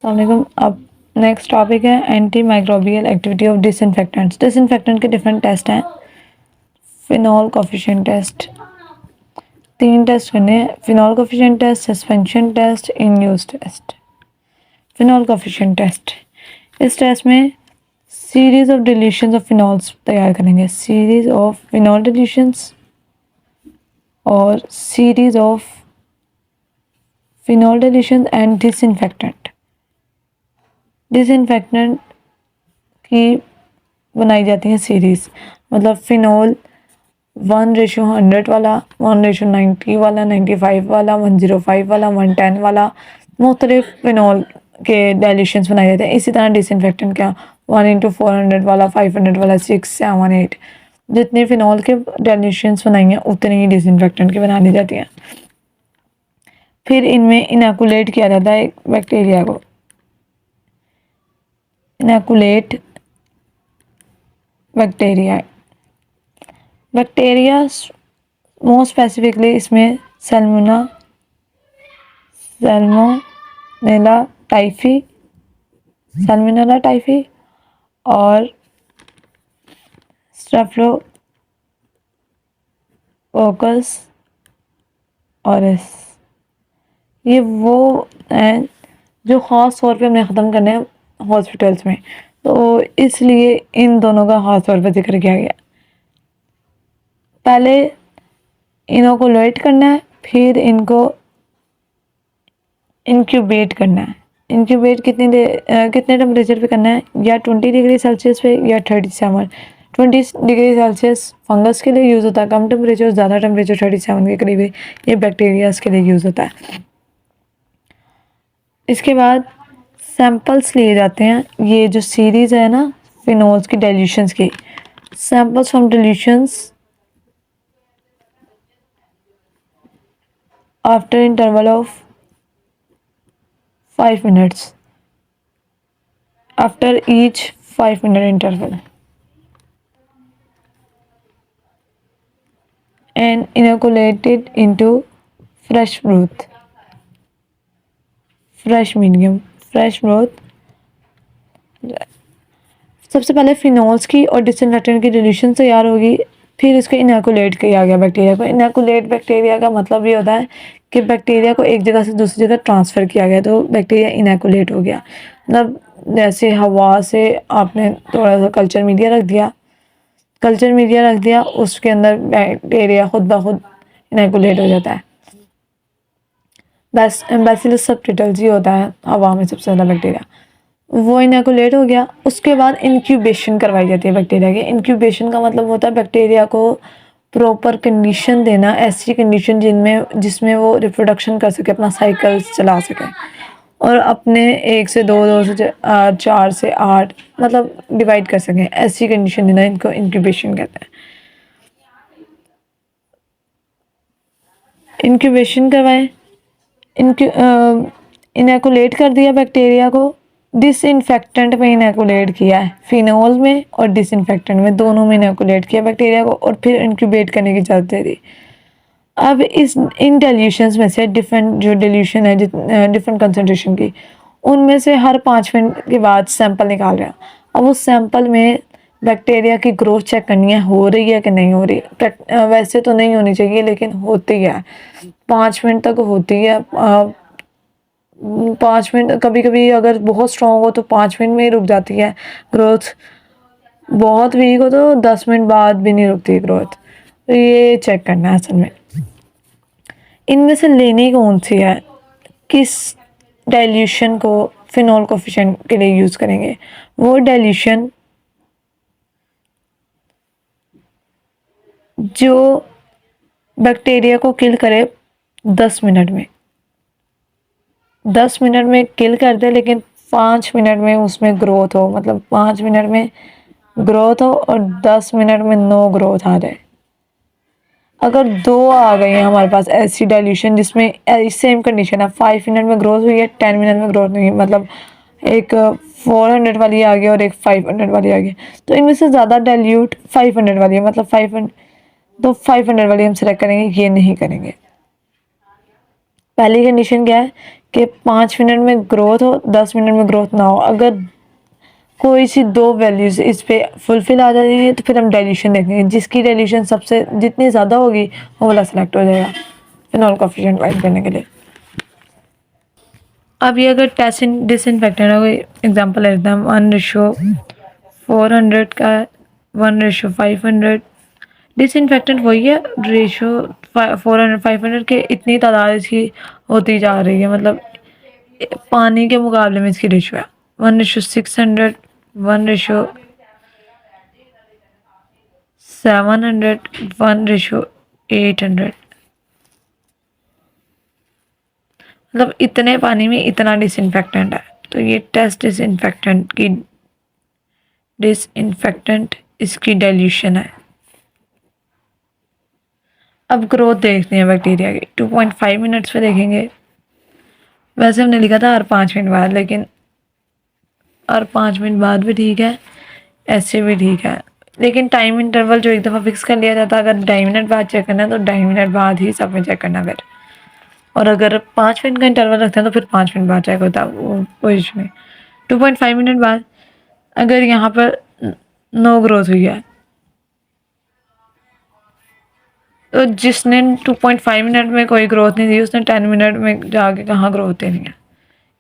अस्सलामुअलैकुम। अब next topic है antimicrobial activity of disinfectants. Disinfectant के डिफरेंट टेस्ट हैं। फिनॉल कोफिशिएंट टेस्ट, 3 टेस्ट करने हैं। Phenol coefficient test, suspension test, in use test. Phenol coefficient test, इस test में series of dilutions of phenols तैयार करेंगे। Series of phenol dilutions और series of phenol dilutions and disinfectant. Disinfectant की बनाई जाती है सीरीज़, मतलब फिनॉल 1:100 वाला, 1:90 वाला, 95 वाला, 105 वाला, 110 वाला, मुख्तलिफ फिनॉल के डाइल्यूशंस बनाए जाते हैं। इसी तरह डिसइंफेक्टेंट का 1:400 वाला, 500 वाला, 6, 7, 8 जितने फिनॉल के डाइल्यूशंस बनाई हैं उतनी ही डिसइंफेक्टेंट की बना दी जाती हैं। फिर इनमें इनैकुलेट किया जाता है बैक्टीरिया को। इनैकुलेट बैक्टीरिया मोस्ट स्पेसिफिकली इसमें सैल्मोनेला टाइफी और स्टेफिलोकोकस ऑरिस, ये वो हैं जो ख़ास तौर पे हमने ख़त्म करने हैं हॉस्पिटल्स में, तो इसलिए इन दोनों का ख़ास तौर पे जिक्र किया गया। पहले इनोकुलेट करना है, फिर इनको इंक्यूबेट करना है। इंक्यूबेट कितने टेम्परेचर पे करना है, या 20 डिग्री सेल्सियस पे या 37। 20 डिग्री सेल्सियस फंगस के लिए यूज़ होता है कम टेम्परेचर, ज़्यादा टेम्परेचर 37 के करीब ये बैक्टीरियाज के लिए यूज़ होता है। इसके बाद सैंपल्स लिए जाते हैं। ये जो सीरीज़ है ना फिनोल्स की डाइल्यूशंस की, samples from dilutions after interval of 5 minutes, after each 5-minute interval, and inoculated into fresh broth, fresh broth। सबसे पहले फिनॉल्स की और डिसइंफेक्टेंट की डिल्यूशन तैयार होगी, फिर इसको इनैकुलेट किया गया बैक्टीरिया को। इनैकुलेट बैक्टीरिया का मतलब ये होता है कि बैक्टीरिया को एक जगह से दूसरी जगह ट्रांसफ़र किया गया, तो बैक्टीरिया इनैकुलेट हो गया। मतलब जैसे हवा से आपने थोड़ा सा कल्चर मीडिया रख दिया, उसके अंदर बैक्टीरिया खुद ब खुद इनैकुलेट हो जाता है। बैसिलस सबटिटल्स ही होता है हवा में सबसे ज़्यादा बैक्टीरिया, वो इनैकुलेट हो गया। उसके बाद इंक्यूबेशन करवाई जाती है बैक्टीरिया की। इंक्यूबेशन का मतलब होता है बैक्टीरिया को प्रॉपर कंडीशन देना, ऐसी कंडीशन जिसमें वो रिप्रोडक्शन कर सके, अपना साइकिल्स चला सके और अपने 1 से 2, 2 से 4 से 8 मतलब डिवाइड कर सकें, ऐसी कंडीशन देना, इनको इंक्यूबेशन कहते हैं। इंक्यूबेशन करवाएं, इनैकुलेट कर दिया बैक्टीरिया को, डिसइंफेक्टेंट में इनैकुलेट किया है, फिनॉल में और डिसइंफेक्टेंट में, दोनों में इनैकुलेट किया बैक्टीरिया को और फिर इंक्यूबेट करने की इजाज़त दे दी। अब इन डाइल्यूशंस में से डिफरेंट जो डाइल्यूशन है डिफरेंट कंसनट्रेशन की, उनमें से हर 5 मिनट के बाद सैंपल निकाल रहे हैं। अब उस सैंपल में बैक्टीरिया की ग्रोथ चेक करनी है, हो रही है कि नहीं हो रही। वैसे तो नहीं होनी चाहिए लेकिन होती है, 5 मिनट तक होती है। 5 मिनट, कभी कभी अगर बहुत स्ट्रॉन्ग हो तो 5 मिनट में ही रुक जाती है ग्रोथ, बहुत वीक हो तो 10 मिनट बाद भी नहीं रुकती ग्रोथ। तो ये चेक करना है असल में। इनमें से लेनी कौन सी है, किस डाइल्यूशन को फिनॉल कोफिशिएंट के लिए यूज़ करेंगे। वो डाइल्यूशन जो बैक्टीरिया को किल करे 10 मिनट में, 10 मिनट में किल कर दे, लेकिन 5 मिनट में उसमें ग्रोथ हो, मतलब 5 मिनट में ग्रोथ हो और 10 मिनट में नो ग्रोथ आ जाए। अगर 2 आ गई हैं हमारे पास ऐसी डाइल्यूशन जिसमें सेम कंडीशन है, 5 मिनट में ग्रोथ हुई है, 10 मिनट में ग्रोथ नहीं, मतलब एक 400 वाली आ गई और एक 500 वाली आ गई। तो इनमें से ज़्यादा डाइल्यूट 500 वाली है, मतलब 500, तो 500 वाली हम सेलेक्ट करेंगे, ये नहीं करेंगे। पहली कंडीशन क्या है कि 5 मिनट में ग्रोथ हो, 10 मिनट में ग्रोथ ना हो। अगर कोई सी दो वैल्यूज इस पे फुलफिल आ जाती है तो फिर हम डाइल्यूशन देखेंगे, जिसकी डाइल्यूशन सबसे जितनी ज़्यादा होगी वो वाला सेलेक्ट हो जाएगा फिनोल कोएफिशिएंट फाइंड करने के लिए। अब ये अगर टेस्ट डिसइंफेक्टेंट हो, एग्जांपल लेते हैं 1:400 का 1:500। डिसइंफेक्टेंट वही है, रेशो 400 500 के इतनी तादाद इसकी होती जा रही है, मतलब पानी के मुकाबले में इसकी रेशो है 1:600, 1:700, 1:800। मतलब इतने पानी में इतना डिसइंफेक्टेंट है। तो ये टेस्ट डिसइंफेक्टेंट इसकी डाइल्यूशन है। अब ग्रोथ देखते हैं बैक्टीरिया की, 2.5 मिनट्स पे देखेंगे। वैसे हमने लिखा था हर 5 मिनट बाद, लेकिन हर 5 मिनट बाद भी ठीक है, ऐसे भी ठीक है, लेकिन टाइम इंटरवल जो एक दफ़ा फिक्स कर लिया जाता है, अगर 2.5 मिनट बाद चेक करना है तो 2.5 मिनट बाद ही सब में चेक करना फिर। और अगर 5 मिनट का इंटरवल रखते हैं तो फिर 5 मिनट बाद चेक होता है, वो कोई इशू नहीं। 2.5 मिनट बाद अगर यहाँ पर नो ग्रोथ हुई है तो जिसने 2.5 मिनट में कोई ग्रोथ नहीं दी उसने 10 मिनट में जाके कहाँ ग्रोथ देनी है।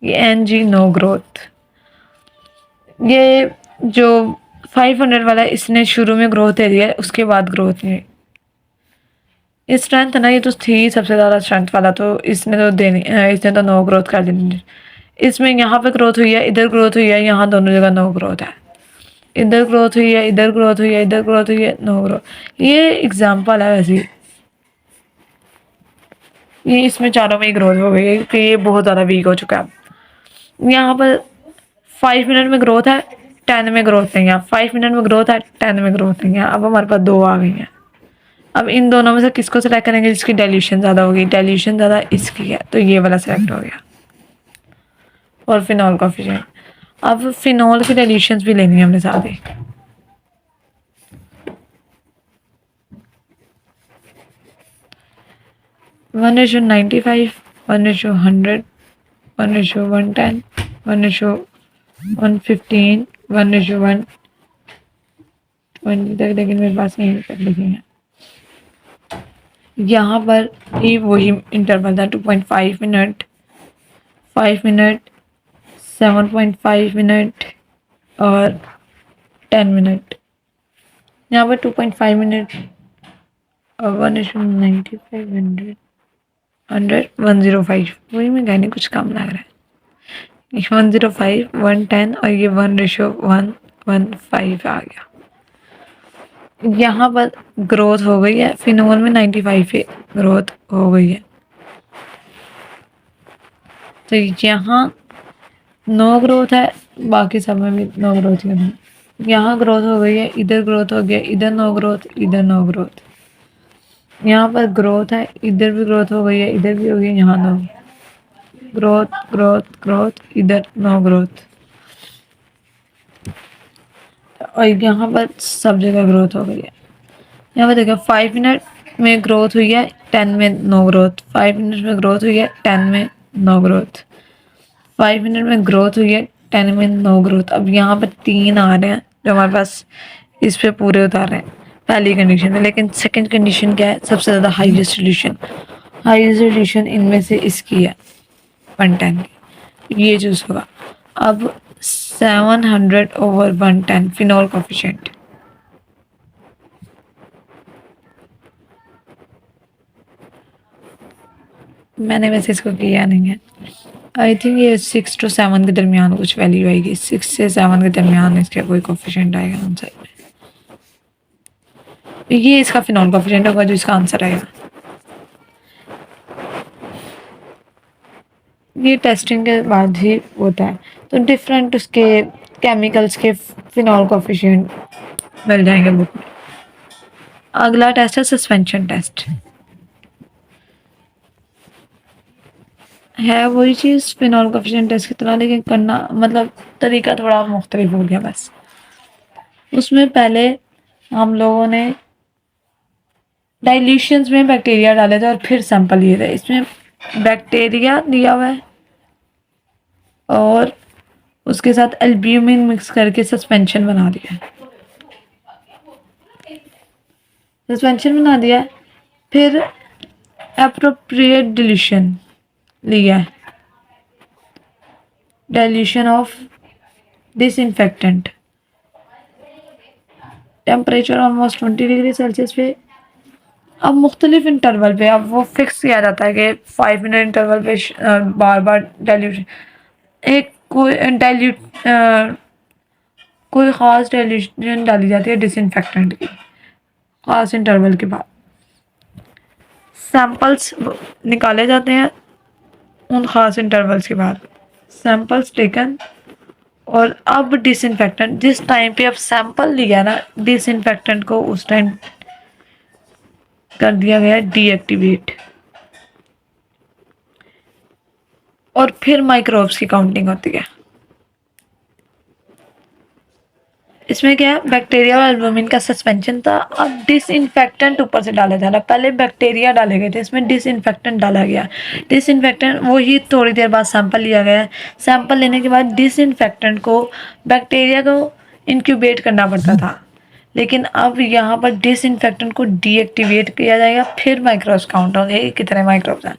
ये NG नो ग्रोथ। ये जो 500 वाला है इसने शुरू में ग्रोथ दे दिया है, उसके बाद ग्रोथ नहीं। ये स्ट्रेंथ है ना, ये तो थी सबसे ज़्यादा स्ट्रेंथ वाला, तो इसने तो देनी, इसने तो नो ग्रोथ कर देनी। इसमें यहाँ पे ग्रोथ हुई है, इधर ग्रोथ हुई है, यहाँ दोनों जगह नो ग्रोथ है। इधर ग्रोथ हुई है, इधर ग्रोथ हुई है, इधर ग्रोथ हुई है, नो ग्रोथ। ये एग्जाम्पल है वैसे। ये इसमें चारों में ही ग्रोथ हो गई है क्योंकि ये बहुत ज़्यादा वीक हो चुका है। यहाँ पर 5 मिनट में ग्रोथ है, 10 में ग्रोथ नहीं है। 5 मिनट में ग्रोथ है, 10 में ग्रोथ नहीं है। अब हमारे पास दो आ गई हैं। अब इन दोनों में से किसको सेलेक्ट करेंगे जिसकी डाइल्यूशन ज़्यादा होगी? डाइल्यूशन ज़्यादा इसकी है, तो ये वाला सेलेक्ट हो गया। और फिनॉल कोएफिशिएंट, अब फिनॉल की डाइल्यूशन भी लेनी है हमने साथ ही। वन रेशो 95, 1:100, 1:110, 1:115, 1:120 तक, लेकिन मेरे पास नहीं तक लिखी है। यहाँ पर भी वही इंटरवल था, 2.5 मिनट, 5 मिनट, 7.5 मिनट और 10 मिनट। यहाँ पर 2.5 मिनट और 1:95, 100, 1:05। वही मैं कहने कुछ कम लग रहा है। 1:05, 1:10 और ये 1:115 आ गया। यहाँ पर ग्रोथ हो गई है, फिनोल में 95 पे ग्रोथ हो गई है। तो यहाँ नो ग्रोथ है, बाकी सब में भी नो ग्रोथ ही है। यहाँ ग्रोथ हो गई है, इधर ग्रोथ हो गया, इधर नो ग्रोथ, इधर नो ग्रोथ। यहाँ पर ग्रोथ है, इधर भी ग्रोथ हो गई है, इधर भी हो गई, यहाँ नो ग्रोथ, ग्रोथ, ग्रोथ, इधर नो ग्रोथ। और यहाँ पर सब जगह ग्रोथ हो गई है। यहाँ पर देखो 5 मिनट में ग्रोथ हुई है, 10 में नो ग्रोथ। 5 मिनट में ग्रोथ हुई है, 10 में नो ग्रोथ। 5 मिनट में ग्रोथ हुई है, 10 में नो ग्रोथ। अब यहाँ पर 3 आ रहे हैं जो हमारे पास इस पे पूरे उतार रहे हैं पहली कंडीशन में। लेकिन सेकंड कंडीशन क्या है? सबसे ज़्यादा हाई रेजोल्यूशन। हाई रेजोल्यूशन इनमें से इसकी है 110 की, ये चूज़ होगा। अब 700/110 फिनॉल कोएफिशिएंट। मैंने वैसे इसको किया नहीं है। आई थिंक ये 6 to 7 के दरमियान कुछ वैल्यू आएगी। 6 से 7 के दरमियान इसका कोई कोएफिशिएंट आएगा आंसर में। ये इसका फिनॉल कोएफिशिएंट होगा जो इसका आंसर आएगा। ये टेस्टिंग के बाद ही होता है, तो डिफरेंट उसके केमिकल्स के फिनॉल कोएफिशिएंट मिल जाएंगे बुक में। अगला टेस्ट है सस्पेंशन टेस्ट। है वही चीज़ फिनॉल कोफिशिएंट टेस्ट की तरह, लेकिन करना मतलब तरीका थोड़ा मुख्तलिफ हो गया बस। उसमें पहले हम लोगों ने डाइल्यूशंस में बैक्टीरिया डाले थे और फिर सैंपल लिए थे। इसमें बैक्टीरिया दिया हुआ है और उसके साथ एल्ब्यूमिन मिक्स करके सस्पेंशन बना दिया है। सस्पेंशन बना दिया है, फिर एप्रोप्रिएट डिल्यूशन लिया है, dilution of disinfectant, temperature almost 20 degree Celsius पे। अब मुख्तलिफ इंटरवल पे अब वो फिक्स किया जाता है कि 5 मिनट इंटरवल पे बार बार डाइल्यूशन, एक कोई ख़ास डाइल्यूशन डाली जाती है डिसइंफेक्टेंट की ख़ास इंटरवल के बाद। सैंपल्स निकाले जाते हैं उन ख़ास इंटरवल्स के बाद, सैंपल्स टेकन। और अब डिसइंफेक्टेंट जिस टाइम पे अब सैंपल लिया ना, डिसइंफेक्टेंट को उस टाइम कर दिया गया डीएक्टिवेट। और फिर माइक्रोब्स की काउंटिंग होती है। इसमें क्या है, बैक्टीरिया और एल्बुमिन का सस्पेंशन था, अब डिसइंफेक्टेंट ऊपर से डाला जा रहा है। पहले बैक्टीरिया डाले गए थे, इसमें डिसइंफेक्टेंट डाला गया। डिसइंफेक्टेंट वही थोड़ी देर बाद सैंपल लिया गया। सैंपल लेने के बाद डिसइंफेक्टेंट को बैक्टीरिया को इंक्यूबेट करना पड़ता था, लेकिन अब यहाँ पर डिसइंफेक्टेंट को डीएक्टिवेट किया जाएगा। फिर माइक्रोब्स काउंट होंगे कितने माइक्रोब्स हैं,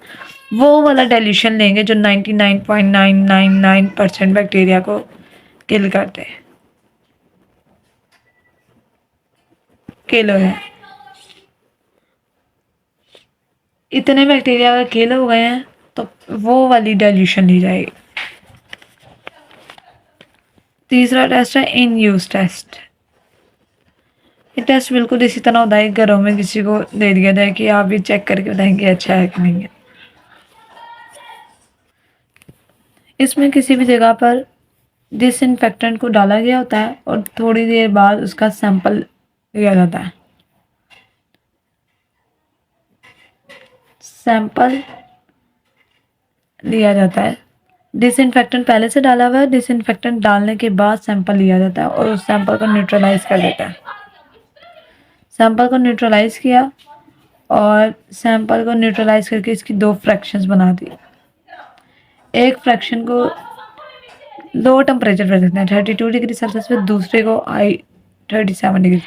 वो वाला डाइल्यूशन लेंगे जो 99.999% बैक्टीरिया को किल करते हैं। किलो है, इतने बैक्टीरिया अगर किल हो गए हैं तो वो वाली डाइल्यूशन ली जाएगी। तीसरा टेस्ट है इन यूज टेस्ट। ये टेस्ट बिल्कुल इसी तरह होता है, घरों में किसी को दे दिया जाए कि आप ये चेक करके बताएंगे अच्छा है कि नहीं है। इसमें किसी भी जगह पर डिसइंफेक्टेंट को डाला गया होता है और थोड़ी देर बाद उसका सैंपल लिया जाता है। सैंपल लिया जाता है, डिसइंफेक्टेंट पहले से डाला हुआ है, डिसइंफेक्टेंट डालने के बाद सैंपल लिया जाता है और उस सैंपल को न्यूट्रलाइज कर देता है। सैंपल को न्यूट्रलाइज किया और सैंपल को न्यूट्रलाइज करके इसकी दो फ्रैक्शंस बना दी। एक फ्रैक्शन को लो टेम्परेचर पर रखते हैं 32 डिग्री सेल्सियस पे, दूसरे को 37 डिग्री।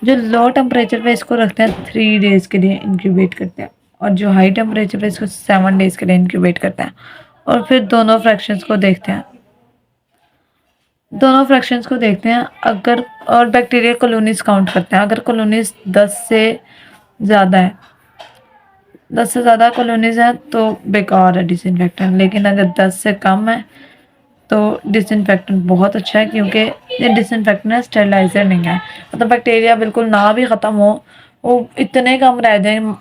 जो लो टेम्परेचर पे इसको रखते हैं 3 डेज़ के लिए इंक्यूबेट करते हैं, और जो हाई टेम्परेचर पे इसको 7 डेज़ के लिए इंक्यूबेट करते हैं। और फिर दोनों फ्रैक्शंस को देखते हैं, अगर और बैक्टीरिया कॉलोनीज काउंट करते हैं। अगर कॉलोनीज 10 से ज़्यादा है, 10 से ज़्यादा कॉलोनीज हैं तो बेकार है डिसइंफेक्टेंट, लेकिन अगर 10 से कम है तो डिसइंफेक्टेंट बहुत अच्छा है, क्योंकि ये डिसइंफेक्टेंट है, स्टेरिलाइजर नहीं है। मतलब बैक्टीरिया बिल्कुल ना भी ख़त्म हो, वो इतने कम रह जाएं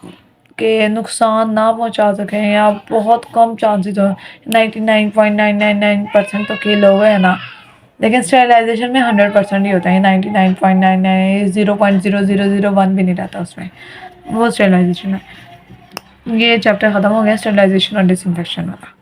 कि नुकसान ना पहुंचा सकें, या बहुत कम चांसेस हो, 99.999% तो किल हो गए ना। लेकिन स्टेरिलाइजेशन में 100% ही होता है, 99.99 0.0001 भी नहीं रहता उसमें, वो स्टेरिलाइजेशन है। ये चैप्टर ख़त्म हो गया स्टेरिलाइजेशन और डिसइंफेक्शन वाला।